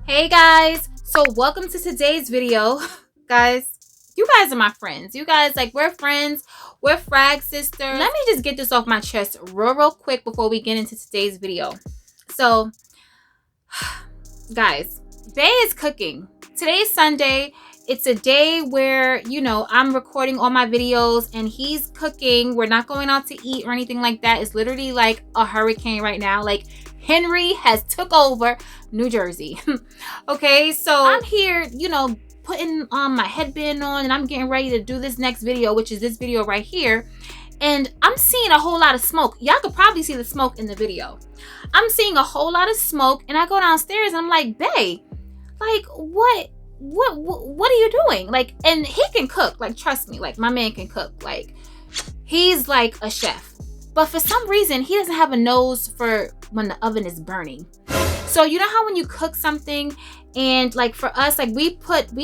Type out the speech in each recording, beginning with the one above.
Hey guys, so welcome to today's video. Guys, you guys are my friends. You guys, like, we're friends. We're frag sisters. Let me just get this off my chest real quick before we get into today's video. So, guys, Bae is cooking. Today's Sunday. It's a day where, you know, I'm recording all my videos and he's cooking. We're not going out to eat or anything like that. It's literally like a hurricane right now. Like, Henry has took over New Jersey. Okay, so I'm here, you know, putting my headband on and I'm getting ready to do this next video, which is this video right here. And I'm seeing a whole lot of smoke. Y'all could probably see the smoke in the video. I'm seeing a whole lot of smoke and I go downstairs and I'm like, Bae, like, what are you doing? Like, and he can cook, like, trust me, like, my man can cook, like, he's like a chef, but for some reason he doesn't have a nose for when the oven is burning. So you know how when you cook something and, like, for us, like, we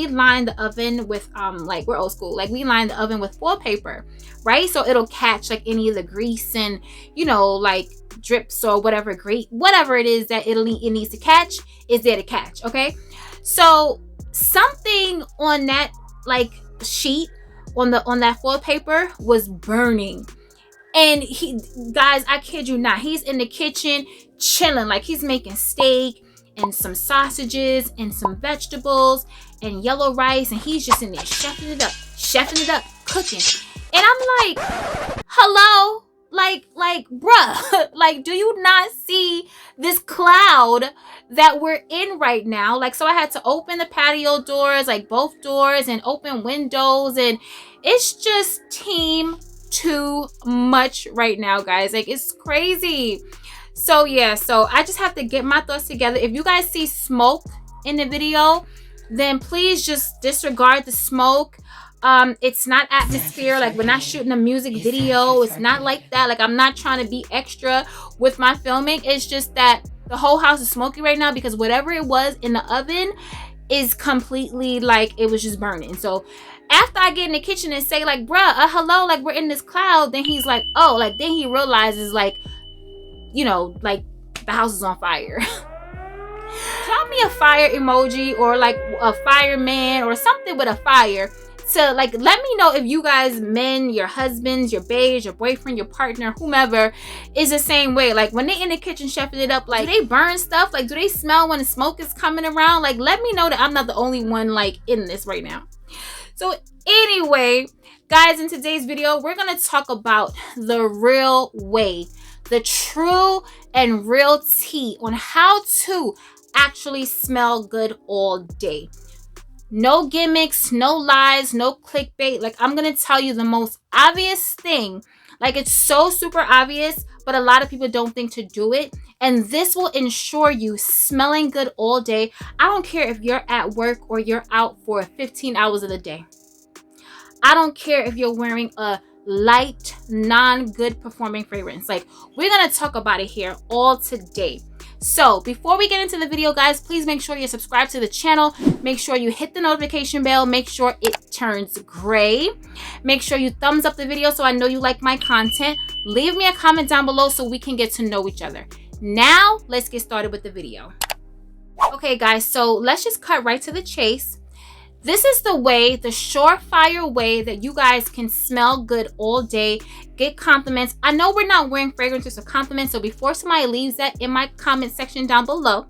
line the oven with like, we're old school, like, we line the oven with foil paper, right? So it'll catch like any of the grease and, you know, like drips or whatever it is that it needs to catch is there to catch. Okay, so something on that, like, sheet on that foil paper was burning. And he, guys, I kid you not, he's in the kitchen chilling, like he's making steak and some sausages and some vegetables and yellow rice, and he's just in there chefing it up, cooking. And I'm like, hello? Like, bruh, like, do you not see this cloud that we're in right now? Like, so I had to open the patio doors, like both doors, and open windows, and it's just team too much right now, guys. Like, it's crazy. So yeah, so I just have to get my thoughts together. If you guys see smoke in the video, then please just disregard the smoke. It's not atmosphere. Like, we're not shooting a music video. It's not like that. Like, I'm not trying to be extra with my filming. It's just that the whole house is smoky right now because whatever it was in the oven is completely, like, it was just burning. So after I get in the kitchen and say, like, bruh, hello, like, we're in this cloud, then he's like, oh, like, then he realizes, like, you know, like, the house is on fire. Drop me a fire emoji or like a fireman or something with a fire to, like, let me know if you guys, men, your husbands, your babes, your boyfriend, your partner, whomever, is the same way. Like, when they in the kitchen chefing it up, like, do they burn stuff? Like, do they smell when the smoke is coming around? Like, let me know that I'm not the only one, like, in this right now. So anyway, guys, in today's video, we're going to talk about the real way, the true and real tea on how to actually smell good all day. No gimmicks, no lies, no clickbait. Like, I'm going to tell you the most obvious thing. Like, it's so super obvious, but a lot of people don't think to do it. And this will ensure you smelling good all day. I don't care if you're at work or you're out for 15 hours of the day. I don't care if you're wearing a light, non-good performing fragrance. Like, we're going to talk about it here all today. So before we get into the video, guys, please make sure you're subscribed to the channel. Make sure you hit the notification bell. Make sure it turns gray. Make sure you thumbs up the video so I know you like my content. Leave me a comment down below so we can get to know each other. Now, let's get started with the video. Okay, guys, so let's just cut right to the chase. This is the way, the surefire way that you guys can smell good all day, get compliments. I know we're not wearing fragrances for compliments, so before somebody leaves that in my comment section down below,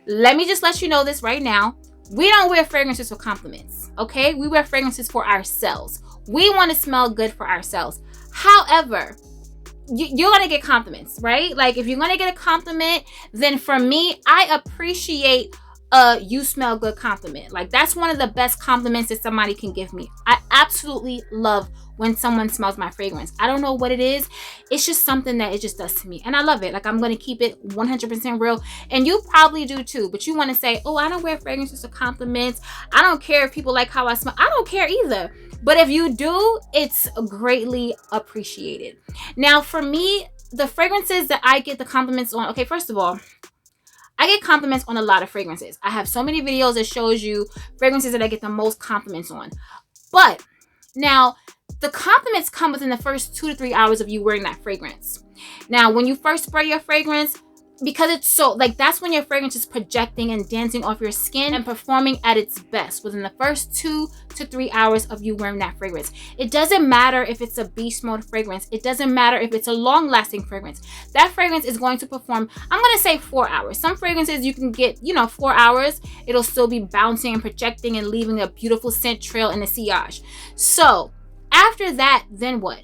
let me just let you know this right now. We don't wear fragrances for compliments, okay? We wear fragrances for ourselves. We want to smell good for ourselves. However, you're going to get compliments, right? Like, if you're going to get a compliment, then for me, I appreciate you smell good compliment. Like, that's one of the best compliments that somebody can give me. I absolutely love when someone smells my fragrance. I don't know what it is. It's just something that it just does to me. And I love it. Like, I'm going to keep it 100% real. And you probably do too. But you want to say, oh, I don't wear fragrances for compliments. I don't care if people like how I smell. I don't care either. But if you do, it's greatly appreciated. Now, for me, the fragrances that I get the compliments on, okay, first of all, I get compliments on a lot of fragrances. I have so many videos that shows you fragrances that I get the most compliments on. But now, the compliments come within the first 2 to 3 hours of you wearing that fragrance. Now, when you first spray your fragrance, because it's so, like, that's when your fragrance is projecting and dancing off your skin and performing at its best within the first 2 to 3 hours of you wearing that fragrance. It doesn't matter if it's a beast mode fragrance. It doesn't matter if it's a long lasting fragrance. That fragrance is going to perform, I'm going to say 4 hours. Some fragrances you can get, you know, 4 hours. It'll still be bouncing and projecting and leaving a beautiful scent trail in the sillage. So after that, then what?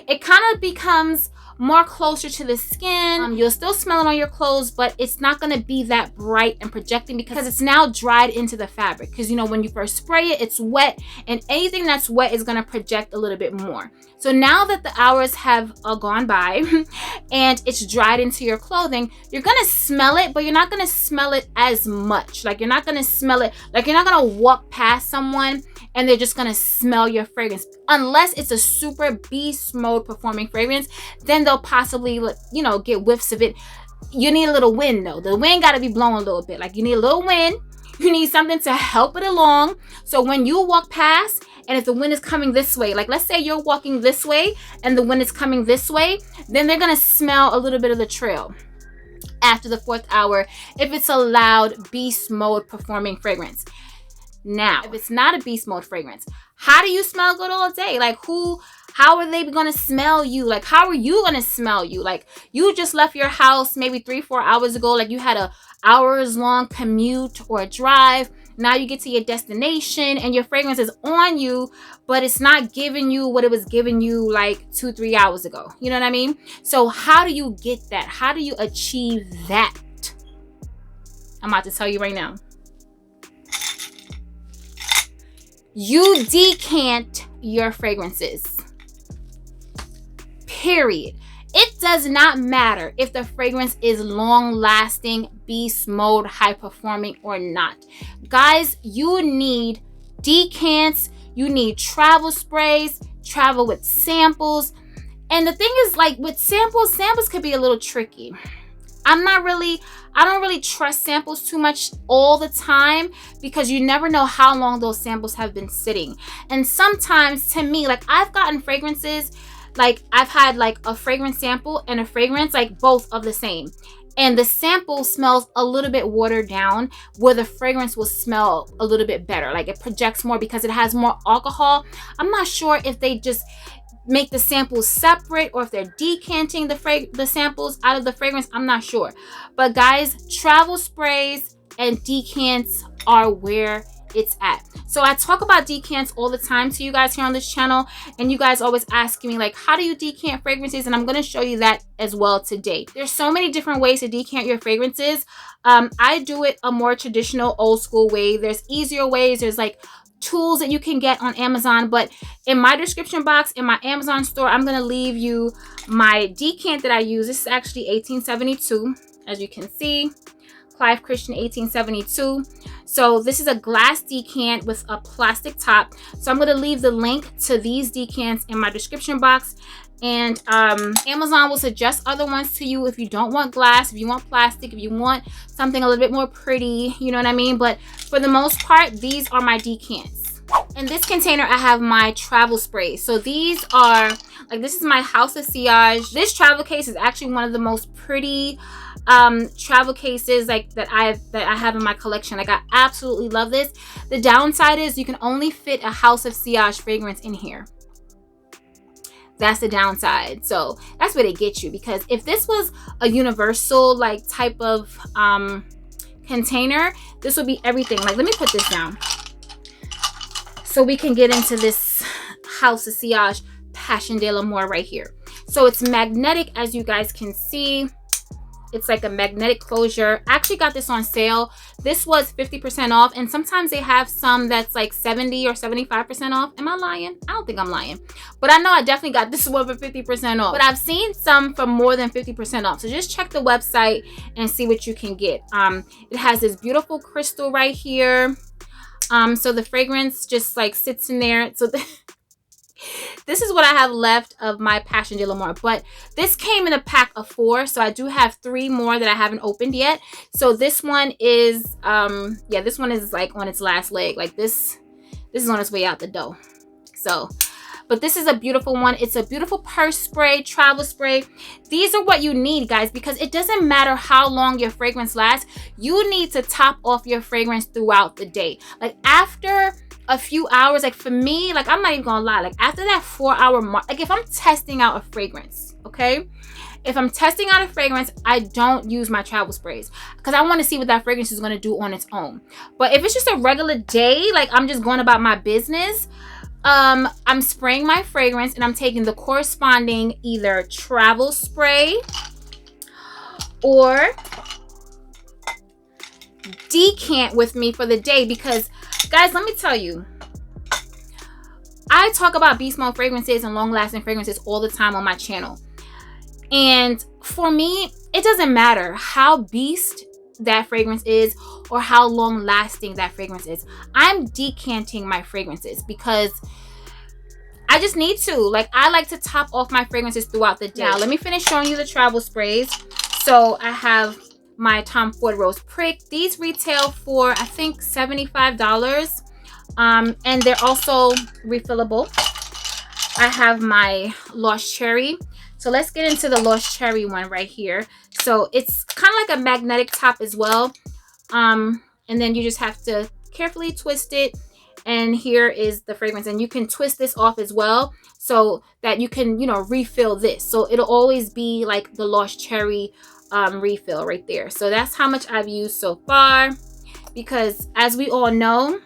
It kind of becomes more closer to the skin. You'll still smell it on your clothes, but it's not going to be that bright and projecting because it's now dried into the fabric. Because, you know, when you first spray it, it's wet, and anything that's wet is going to project a little bit more. So now that the hours have gone by and it's dried into your clothing, you're going to smell it, but you're not going to smell it as much. Like, you're not going to smell it, like, you're not going to walk past someone and they're just gonna smell your fragrance. Unless it's a super beast mode performing fragrance, then they'll possibly, you know, get whiffs of it. You need a little wind though. The wind gotta be blowing a little bit. Like, you need a little wind. You need something to help it along. So when you walk past, and if the wind is coming this way, like let's say you're walking this way and the wind is coming this way, then they're gonna smell a little bit of the trail after the 4th hour if it's a loud beast mode performing fragrance. Now, if it's not a beast mode fragrance, how do you smell good all day? Like, how are they gonna smell you? Like, how are you gonna smell you? Like, you just left your house maybe 3-4 hours ago. Like, you had a hours long commute or a drive. Now you get to your destination and your fragrance is on you, but it's not giving you what it was giving you like 2-3 hours ago. You know what I mean? So how do you get that? How do you achieve that? I'm about to tell you right now. You decant your fragrances. Period. It does not matter if the fragrance is long lasting, beast mode, high performing or not. Guys, you need decants, you need travel sprays, travel with samples. And the thing is, like, with samples could be a little tricky. I don't really trust samples too much all the time because you never know how long those samples have been sitting. And sometimes, to me, like, I've gotten fragrances, like I've had like a fragrance sample and a fragrance, like both of the same. And the sample smells a little bit watered down where the fragrance will smell a little bit better. Like, it projects more because it has more alcohol. I'm not sure if they just make the samples separate or if they're decanting the samples out of the fragrance. I'm not sure. But guys, travel sprays and decants are where it's at. So I talk about decants all the time to you guys here on this channel, and you guys always asking me, like, how do you decant fragrances? And I'm going to show you that as well today. There's so many different ways to decant your fragrances. I do it a more traditional old school way. There's easier ways. There's like tools that you can get on Amazon, but in my description box in my Amazon store, I'm going to leave you my decant that I use. This is actually 1872, as you can see, Clive Christian 1872. So this is a glass decant with a plastic top. So I'm going to leave the link to these decants in my description box. And Amazon will suggest other ones to you if you don't want glass, if you want plastic, if you want something a little bit more pretty, you know what I mean? But for the most part, these are my decants. In this container, I have my travel sprays. So these are, like, this is my House of Sillage. This travel case is actually one of the most pretty travel cases like that I have in my collection. Like, I absolutely love this. The downside is you can only fit a House of Sillage fragrance in here. That's the downside. So that's where they get you, because if this was a universal like type of container, this would be everything. Like, let me put this down so we can get into this House of Sillage Passion de l'Amour right here. So it's magnetic, as you guys can see. It's like a magnetic closure. I actually got this on sale. This was 50% off, and sometimes they have some that's like 70 or 75% off. Am I lying? I don't think I'm lying, but I know I definitely got this one for 50% off. But I've seen some for more than 50% off. So just check the website and see what you can get. It has this beautiful crystal right here. So the fragrance just like sits in there. So this is what I have left of my Passion de l'Amour, but this came in a pack of 4, so I do have 3 more that I haven't opened yet. So this one is yeah, this one is like on its last leg. Like, this is on its way out the door. So, but this is a beautiful one. It's a beautiful purse spray, travel spray. These are what you need, guys, because it doesn't matter how long your fragrance lasts. You need to top off your fragrance throughout the day. Like after a few hours, like for me, like I'm not even gonna lie, like after that 4-hour mark, like if I'm testing out a fragrance, okay, if I'm testing out a fragrance, I don't use my travel sprays because I want to see what that fragrance is going to do on its own. But if it's just a regular day, like I'm just going about my business, I'm spraying my fragrance and I'm taking the corresponding either travel spray or decant with me for the day. Because guys, let me tell you, I talk about beast mode fragrances and long lasting fragrances all the time on my channel. And for me, it doesn't matter how beast that fragrance is or how long lasting that fragrance is. I'm decanting my fragrances because I just need to. Like, I like to top off my fragrances throughout the day. Now, let me finish showing you the travel sprays. So I have my Tom Ford Rose Prick. These retail for, I think, $75. And they're also refillable. I have my Lost Cherry. So let's get into the Lost Cherry one right here. So it's kind of like a magnetic top as well. And then you just have to carefully twist it. And here is the fragrance. And you can twist this off as well so that you can, you know, refill this. So it'll always be like the Lost Cherry refill right there. So that's how much I've used so far. Because as we all know,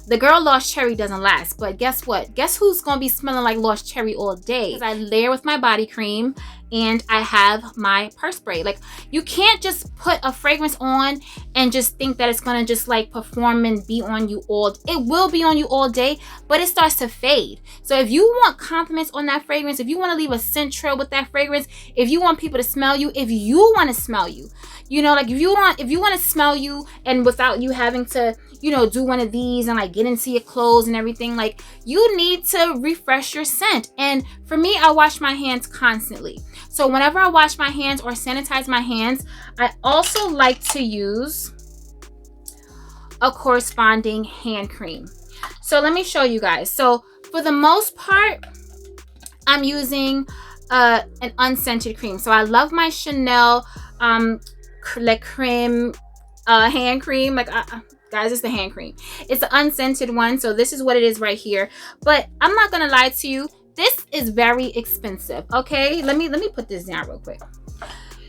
the girl Lost Cherry doesn't last, but guess what? Guess who's gonna be smelling like Lost Cherry all day? Because I layer with my body cream and I have my purse spray. Like, you can't just put a fragrance on and just think that it's gonna just like perform and be on you all. It will be on you all day, but it starts to fade. So if you want compliments on that fragrance, if you want to leave a scent trail with that fragrance, if you want people to smell you, if you want to smell you, you know, like if you want to smell you and without you having to, you know, do one of these and like get into your clothes and everything, like you need to refresh your scent. And for me, I wash my hands constantly. So whenever I wash my hands or sanitize my hands, I also like to use a corresponding hand cream. So let me show you guys. So for the most part, I'm using an unscented cream. So I love my Chanel Le Creme hand cream. Like guys, it's the hand cream. It's the unscented one. So this is what it is right here. But I'm not gonna lie to you, this is very expensive. Okay, let me put this down real quick.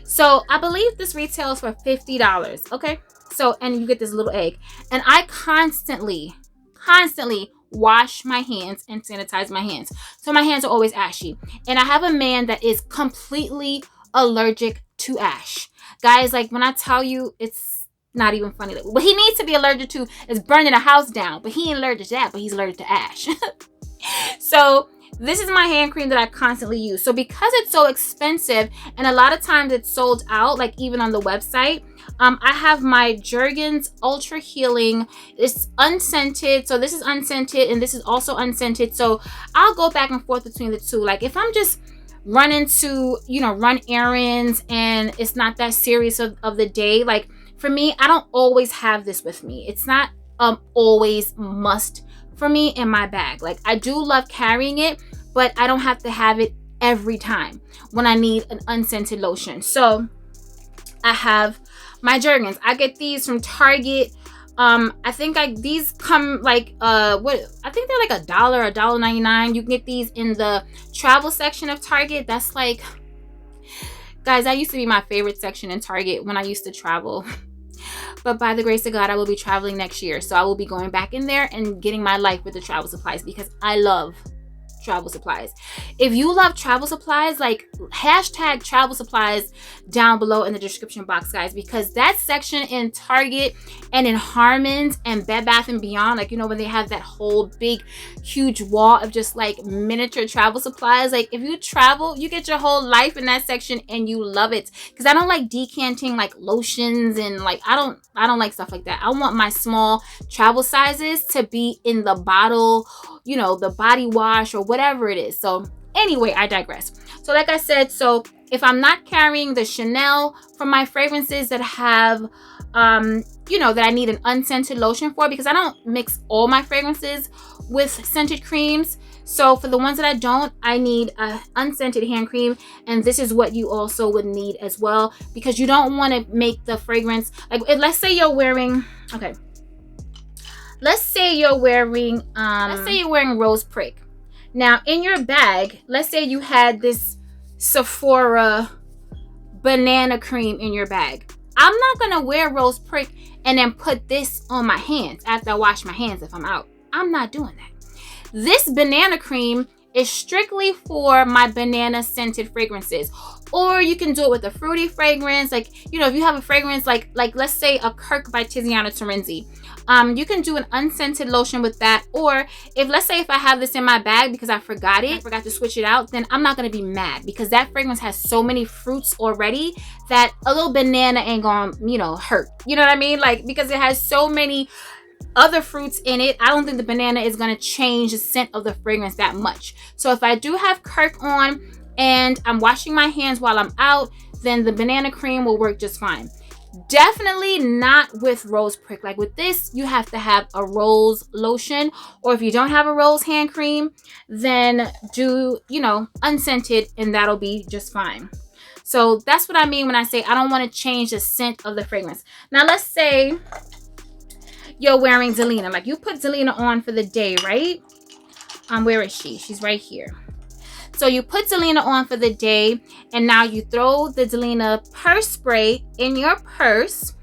So I believe this retails for $50. Okay, so and you get this little egg, and I constantly wash my hands and sanitize my hands. So my hands are always ashy, and I have a man that is completely allergic to ash. Guys, like when I tell you, it's not even funny. Like, what he needs to be allergic to is burning a house down, but he ain't allergic to that, but he's allergic to ash. So this is my hand cream that I constantly use. So because it's so expensive and a lot of times it's sold out, like even on the website, I have my Jergens Ultra Healing. It's unscented. So this is unscented and this is also unscented. So I'll go back and forth between the two. Like if I'm just running to, you know, run errands and it's not that serious of the day, like for me, I don't always have this with me. It's not always must for me in my bag. Like I do love carrying it, but I don't have to have it every time when I need an unscented lotion. So I have my Jergens. I get these from Target. I think these come like what I think they're like $1, $1.99. You can get these in the travel section of Target. That's like, guys, that used to be my favorite section in Target when I used to travel. But by the grace of God, I will be traveling next year. So I will be going back in there and getting my life with the travel supplies because I love travel supplies. If you love travel supplies, like hashtag travel supplies down below in the description box, guys, because that section in Target and in Harmons and Bed Bath & Beyond, like, you know, when they have that whole big huge wall of just like miniature travel supplies, like if you travel, you get your whole life in that section and you love it. Because I don't like decanting like lotions and like I don't like stuff like that. I want my small travel sizes to be in the bottle, you know, the body wash or whatever it is. So anyway, I digress. So like I said, so if I'm not carrying the Chanel for my fragrances that have you know, that I need an unscented lotion for, because I don't mix all my fragrances with scented creams. So for the ones that I don't, I need a unscented hand cream, and this is what you also would need as well, because you don't want to make the fragrance like, let's say you're wearing, okay, let's say you're wearing Rose Prick. Now in your bag, let's say you had this Sephora banana cream in your bag. I'm not gonna wear Rose Prick and then put this on my hands after I wash my hands if I'm out. I'm not doing that. This banana cream is strictly for my banana scented fragrances. Or you can do it with a fruity fragrance. Like, you know, if you have a fragrance like let's say a Kirk by Tiziana Terenzi. You can do an unscented lotion with that. Or let's say if I have this in my bag because I forgot to switch it out, then I'm not going to be mad, because that fragrance has so many fruits already that a little banana ain't gonna, you know, hurt. You know what I mean? Like, because it has so many other fruits in it, I don't think the banana is going to change the scent of the fragrance that much. So if I do have Kirk on and I'm washing my hands while I'm out, then the banana cream will work just fine. Definitely not with Rose Prick. Like with this, you have to have a rose lotion, or if you don't have a rose hand cream, then do, you know, unscented, and that'll be just fine. So that's what I mean when I say I don't want to change the scent of the fragrance. Now let's say you're wearing Delina. Like you put Delina on for the day, right? Where is she? She's right here. So you put Delina on for the day, and now you throw the Delina purse spray in your purse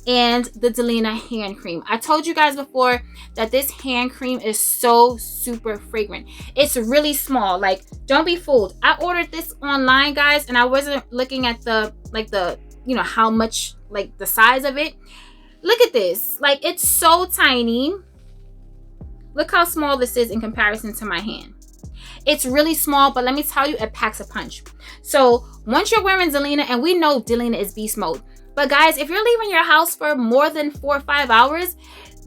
and the Delina hand cream. I told you guys before that this hand cream is so super fragrant. It's really small. Like, don't be fooled. I ordered this online, guys, and I wasn't looking at the you know, how much, like the size of it. Look at this. Like, it's so tiny. Look how small this is in comparison to my hand. It's really small, but let me tell you, it packs a punch. So once you're wearing Delina, and we know Delina is beast mode, but guys, if you're leaving your house for more than 4 or 5 hours,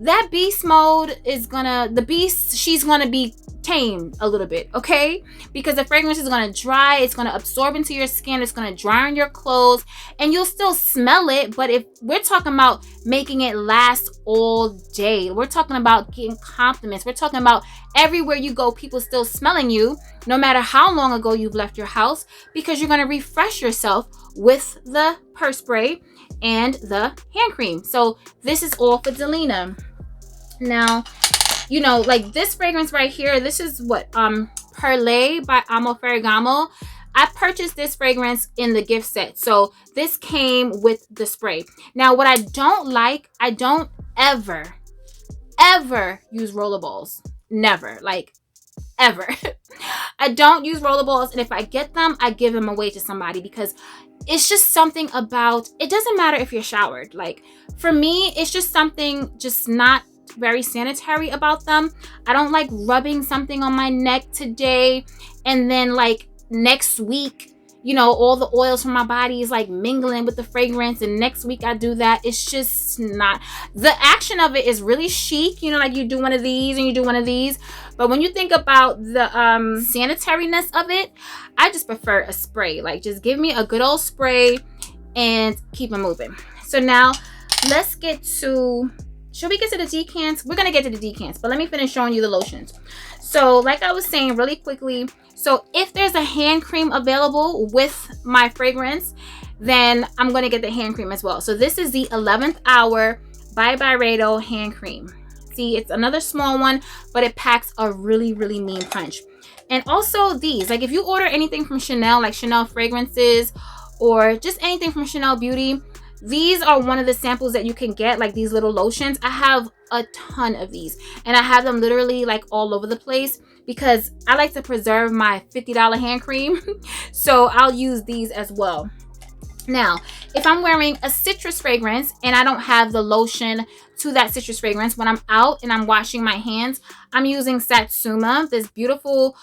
that beast mode is gonna, she's gonna be tamed a little bit, okay? Because the fragrance is gonna dry, it's gonna absorb into your skin, it's gonna dry on your clothes, and you'll still smell it. But if we're talking about making it last all day, we're talking about getting compliments, we're talking about everywhere you go, people still smelling you, no matter how long ago you've left your house, because you're gonna refresh yourself with the purse spray and the hand cream. So this is all for Delina. Now, you know, like this fragrance right here, this is what, Perfume by Amo Ferragamo. I purchased this fragrance in the gift set. So this came with the spray. Now, what I don't like, I don't ever use rollerballs. Never, like ever. I don't use rollerballs, and if I get them, I give them away to somebody, because it's just something about, it doesn't matter if you're showered. Like for me, it's just something just not very sanitary about them. I don't like rubbing something on my neck today and then like next week, you know, all the oils from my body is like mingling with the fragrance, and next week I do that. It's just not, the action of it is really chic, you know, like you do one of these and you do one of these, but when you think about the sanitariness of it, I just prefer a spray. Like just give me a good old spray and keep it moving. So now let's get to, should we get to the decants? We're gonna get to the decants, but let me finish showing you the lotions. So like I was saying really quickly, so if there's a hand cream available with my fragrance, then I'm going to get the hand cream as well. So this is the 11th Hour by Byredo hand cream. See, it's another small one, but it packs a really, really mean punch. And also these, like if you order anything from Chanel, like Chanel fragrances or just anything from Chanel Beauty, these are one of the samples that you can get, like these little lotions. I have a ton of these, and I have them literally like all over the place because I like to preserve my $50 hand cream. So I'll use these as well. Now, if I'm wearing a citrus fragrance and I don't have the lotion to that citrus fragrance, when I'm out and I'm washing my hands, I'm using Satsuma, this beautiful,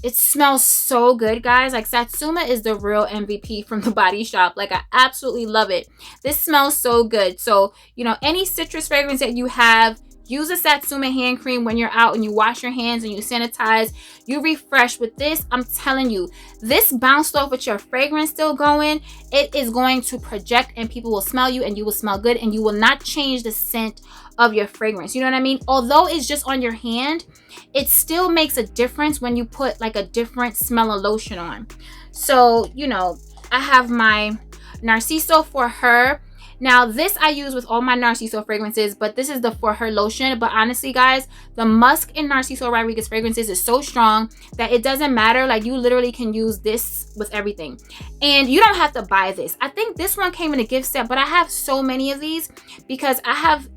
it smells so good, guys. Like Satsuma is the real MVP from the Body Shop. Like I absolutely love it. This smells so good. So, you know, any citrus fragrance that you have, use a Satsuma hand cream when you're out and you wash your hands and you sanitize, you refresh. With this, I'm telling you, this bounced off with your fragrance still going. It is going to project and people will smell you and you will smell good and you will not change the scent of your fragrance. You know what I mean? Although it's just on your hand, it still makes a difference when you put like a different smell of lotion on. So, you know, I have my Narciso for her. Now this I use with all my Narciso fragrances, but this is the for her lotion. But honestly guys, the musk in Narciso Rodriguez fragrances is so strong that it doesn't matter. Like, you literally can use this with everything and you don't have to buy this. I think this one came in a gift set, but I have so many of these because I have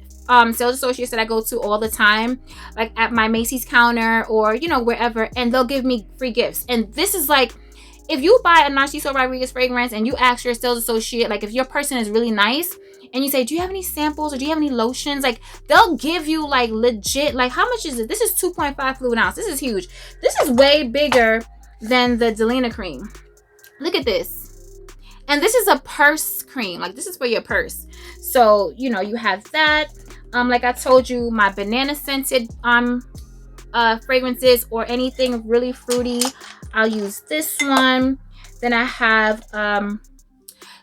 sales associates that I go to all the time, like at my Macy's counter or, you know, wherever, and they'll give me free gifts. And this is like, if you buy a Narciso Rodriguez fragrance and you ask your sales associate, like if your person is really nice and you say, do you have any samples or do you have any lotions? Like, they'll give you like legit, like, how much is it? This is 2.5 fluid ounce. This is huge. This is way bigger than the Delina cream. Look at this. And this is a purse cream. Like, this is for your purse. So, you know, you have that. Like I told you, my banana scented fragrances or anything really fruity, I'll use this one. Then I have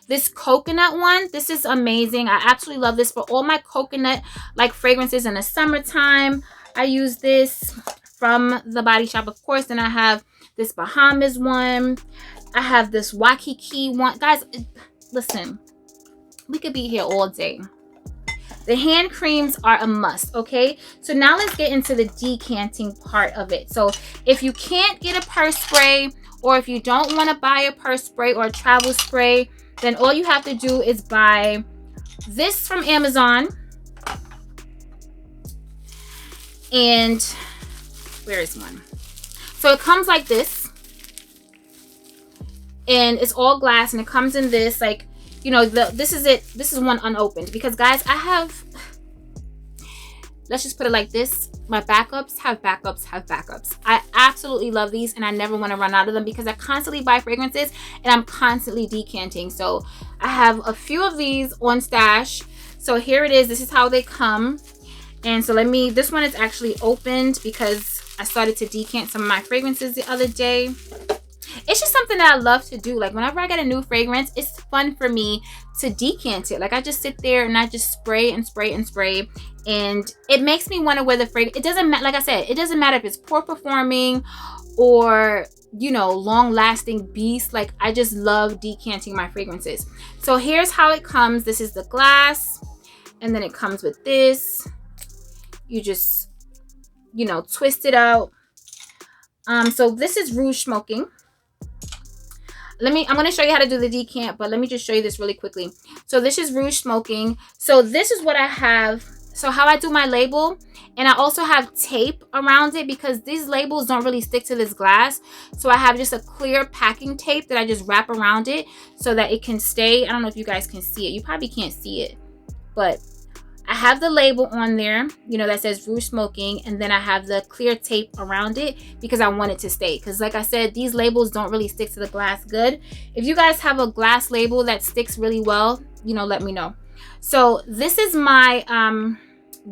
this coconut one. This is amazing. I absolutely love this for all my coconut like fragrances in the summertime. I use this from the Body Shop, of course. Then I have this Bahamas one. I have this Waikiki one. Guys, listen, we could be here all day. The hand creams are a must, okay? So now let's get into the decanting part of it. So if you can't get a purse spray, or if you don't want to buy a purse spray or a travel spray, then all you have to do is buy this from Amazon. And where is one? So it comes like this. And it's all glass and it comes in this, like, you know, this is it. This is one unopened because guys, I have, let's just put it like this. My backups have backups have backups. I absolutely love these and I never want to run out of them because I constantly buy fragrances and I'm constantly decanting. So I have a few of these on stash. So here it is. This is how they come. And so this one is actually opened because I started to decant some of my fragrances the other day. It's just something that I love to do. Like, whenever I get a new fragrance, it's fun for me to decant it. Like, I just sit there and I just spray and spray and spray. And it makes me want to wear the fragrance. It doesn't matter, like I said, it doesn't matter if it's poor performing or, you know, long lasting beast. Like, I just love decanting my fragrances. So here's how it comes. This is the glass. And then it comes with this. You just, you know, twist it out. So this is Rouge Smoking. I'm going to show you how to do the decant, but let me just show you this really quickly. So this is Rouge Smoking. So this is what I have. So how I do my label, and I also have tape around it because these labels don't really stick to this glass. So I have just a clear packing tape that I just wrap around it so that it can stay. I don't know if you guys can see it. You probably can't see it, but I have the label on there, you know, that says Rouge Smoking, and then I have the clear tape around it because I want it to stay. Because like I said, these labels don't really stick to the glass good. If you guys have a glass label that sticks really well, you know, let me know. So this is my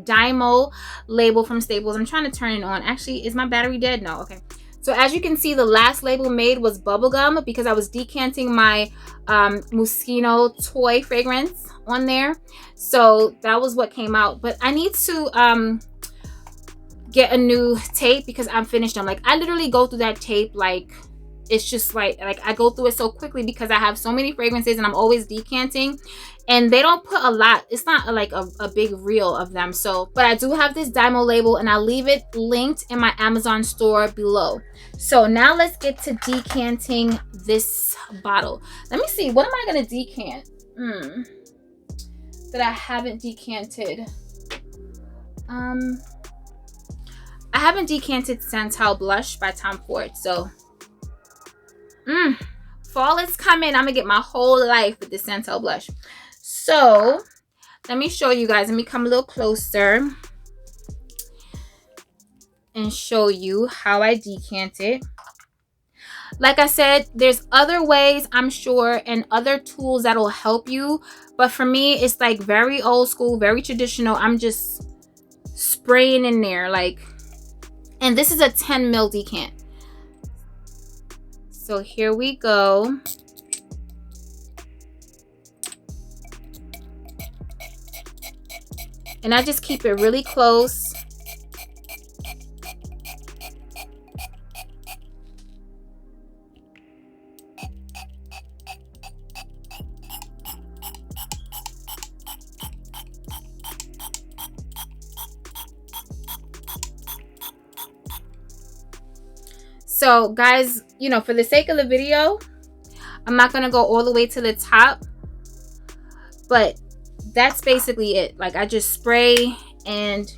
Dymo label from Staples. I'm trying to turn it on. Actually, is my battery dead? No, okay. So as you can see, the last label made was bubblegum because I was decanting my Moschino toy fragrance on there. So that was what came out. But I need to get a new tape because I'm finished. I'm like, I literally go through that tape like, it's just like I go through it so quickly because I have so many fragrances and I'm always decanting. And they don't put a lot. It's not like a big reel of them. So, but I do have this Dymo label and I'll leave it linked in my Amazon store below. So now let's get to decanting this bottle. Let me see. What am I going to decant? That I haven't decanted. I haven't decanted Santal Blush by Tom Ford. So, fall is coming. I'm going to get my whole life with this Santal Blush. So let me show you guys. Let me come a little closer and show you how I decant it. Like I said, there's other ways, I'm sure, and other tools that will help you. But for me, it's like very old school, very traditional. I'm just spraying in there, like, and this is a 10 ml decant. So here we go. And I just keep it really close. So guys, you know, for the sake of the video, I'm not gonna go all the way to the top, but that's basically it. Like, I just spray, and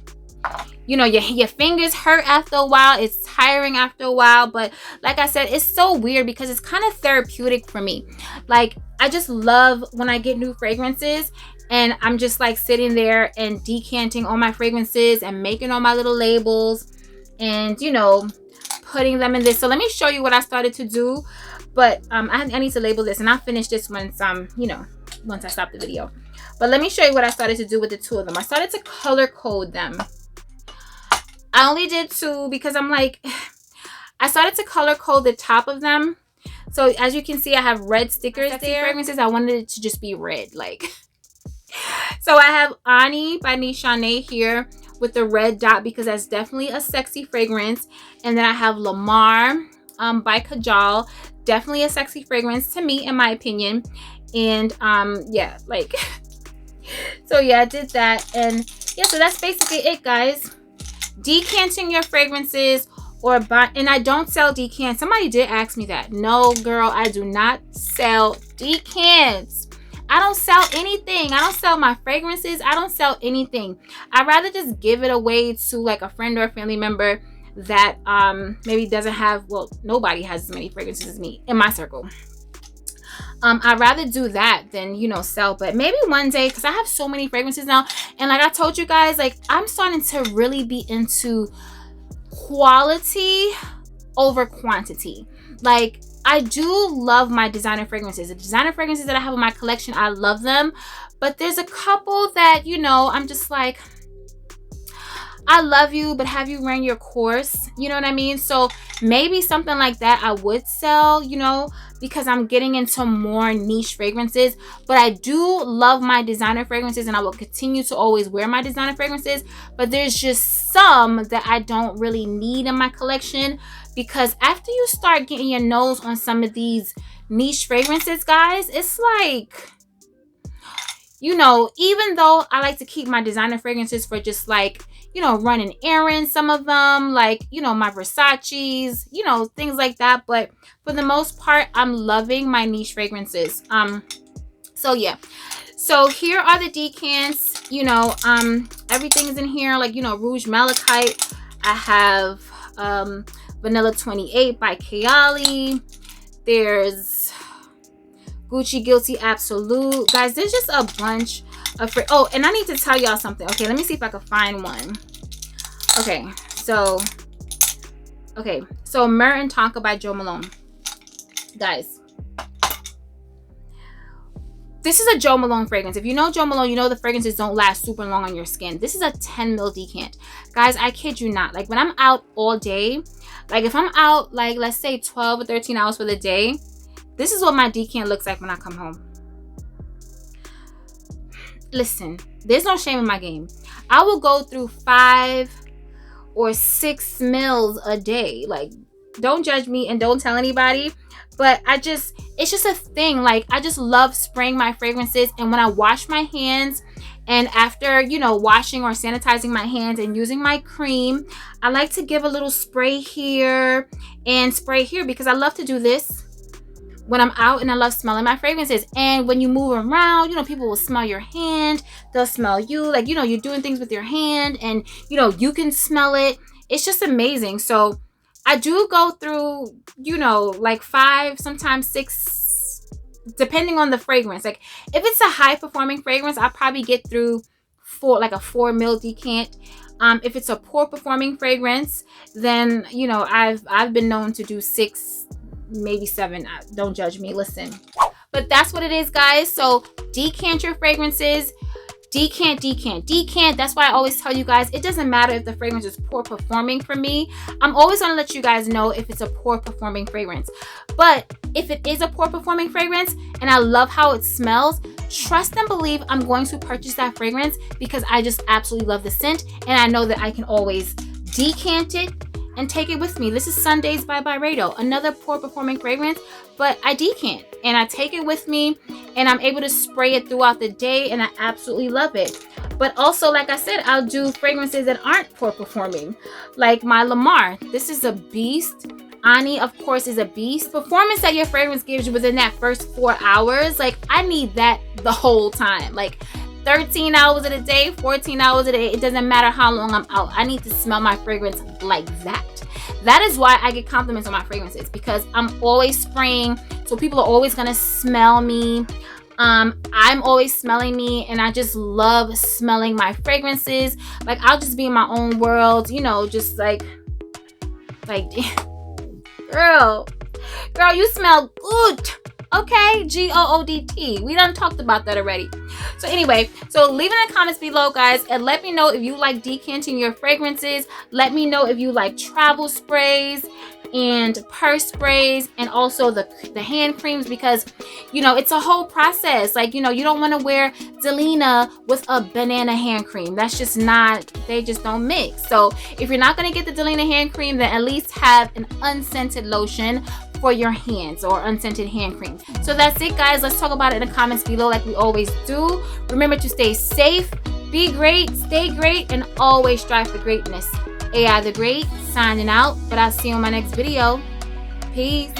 you know, your fingers hurt after a while. It's tiring after a while, but like I said, it's so weird because it's kind of therapeutic for me. Like, I just love when I get new fragrances and I'm just like sitting there and decanting all my fragrances and making all my little labels and, you know, putting them in this. So let me show you what I started to do, but I need to label this, and I'll finish this once you know, once I stop the video. But let me show you what I started to do with the two of them. I started to color code them. I only did two because I'm like, I started to color code the top of them. So as you can see, I have red stickers there. Fragrances, I wanted it to just be red, like. So I have Ani by Nishane here with the red dot because that's definitely a sexy fragrance. And then I have Lamar by Kajal, definitely a sexy fragrance to me, in my opinion. And yeah, like, so yeah, I did that. And yeah, so that's basically it, guys. Decanting your fragrances or buy, and I don't sell decants. Somebody did ask me that. No, girl, I do not sell decants. I don't sell anything. I don't sell my fragrances. I don't sell anything. I'd rather just give it away to like a friend or a family member that maybe doesn't have, well, nobody has as many fragrances as me in my circle. I'd rather do that than, you know, sell. But maybe one day, because I have so many fragrances now, and like I told you guys, like, I'm starting to really be into quality over quantity. Like, I do love my designer fragrances. The designer fragrances that I have in my collection, I love them. But there's a couple that, you know, I'm just like, I love you, but have you ran your course? You know what I mean? So maybe something like that I would sell, you know, because I'm getting into more niche fragrances. But I do love my designer fragrances, and I will continue to always wear my designer fragrances. But there's just some that I don't really need in my collection, because after you start getting your nose on some of these niche fragrances, guys, it's like, you know, even though I like to keep my designer fragrances for just like, you know, running errands, some of them, like, you know, my Versace's, you know, things like that. But for the most part, I'm loving my niche fragrances. So yeah. So here are the decants, you know, everything is in here, like, you know, Rouge Malachite. I have Vanilla 28 by Kayali. There's Gucci Guilty Absolute. Guys, there's just a bunch of oh, and I need to tell y'all something. Okay, let me see if I can find one. Okay, so Mer and Tonka by Joe Malone. Guys, this is a Joe Malone fragrance. If you know Joe Malone, you know the fragrances don't last super long on your skin. This is a 10 ml decant. Guys, I kid you not. Like, when I'm out all day, like if I'm out, like, let's say 12 or 13 hours for the day, this is what my decant looks like when I come home. Listen, there's no shame in my game. I will go through 5 or 6 mils a day. Like, don't judge me and don't tell anybody. But it's just a thing. Like, I just love spraying my fragrances. And when I wash my hands, and after, you know, washing or sanitizing my hands and using my cream, I like to give a little spray here and spray here, because I love to do this when I'm out, and I love smelling my fragrances. And when you move around, you know, people will smell your hand, they'll smell you, like, you know, you're doing things with your hand, and, you know, you can smell it. It's just amazing. So I do go through, you know, like 5, sometimes 6, depending on the fragrance. Like, if it's a high performing fragrance, I'll probably get through 4, like a 4 ml decant. If it's a poor performing fragrance, then, you know, I've been known to do 6, maybe 7. Don't judge me, listen. But that's what it is, guys. So decant your fragrances. Decant, decant, decant. That's why I always tell you guys, it doesn't matter if the fragrance is poor performing for me. I'm always going to let you guys know if it's a poor performing fragrance. But if it is a poor performing fragrance and I love how it smells, trust and believe I'm going to purchase that fragrance because I just absolutely love the scent, and I know that I can always decant it and take it with me. This is Sundays by Byredo, another poor performing fragrance, but I decant and I take it with me and I'm able to spray it throughout the day, and I absolutely love it. But also, like I said, I'll do fragrances that aren't poor performing, like my Lamar. This is a beast. Ani, of course, is a beast. Performance that your fragrance gives you within that first 4 hours, like I need that the whole time. Like 13 hours of the day, 14 hours a day, it doesn't matter how long I'm out. I need to smell my fragrance like that. That is why I get compliments on my fragrances, because I'm always spraying, so people are always gonna smell me. I'm always smelling me, and I just love smelling my fragrances. Like I'll just be in my own world, you know, just like girl, you smell good. Okay, G-O-O-D-T. We done talked about that already. So anyway, so leave in the comments below, guys, and let me know if you like decanting your fragrances. Let me know if you like travel sprays and purse sprays, and also the hand creams, because you know it's a whole process. Like, you know, you don't want to wear Delina with a banana hand cream. That's just not, they just don't mix. So if you're not going to get the Delina hand cream, then at least have an unscented lotion for your hands, or unscented hand cream. So that's it, guys. Let's talk about it in the comments below like we always do. Remember to stay safe, be great, stay great, and always strive for greatness. AI the Great signing out, but I'll see you in my next video. Peace.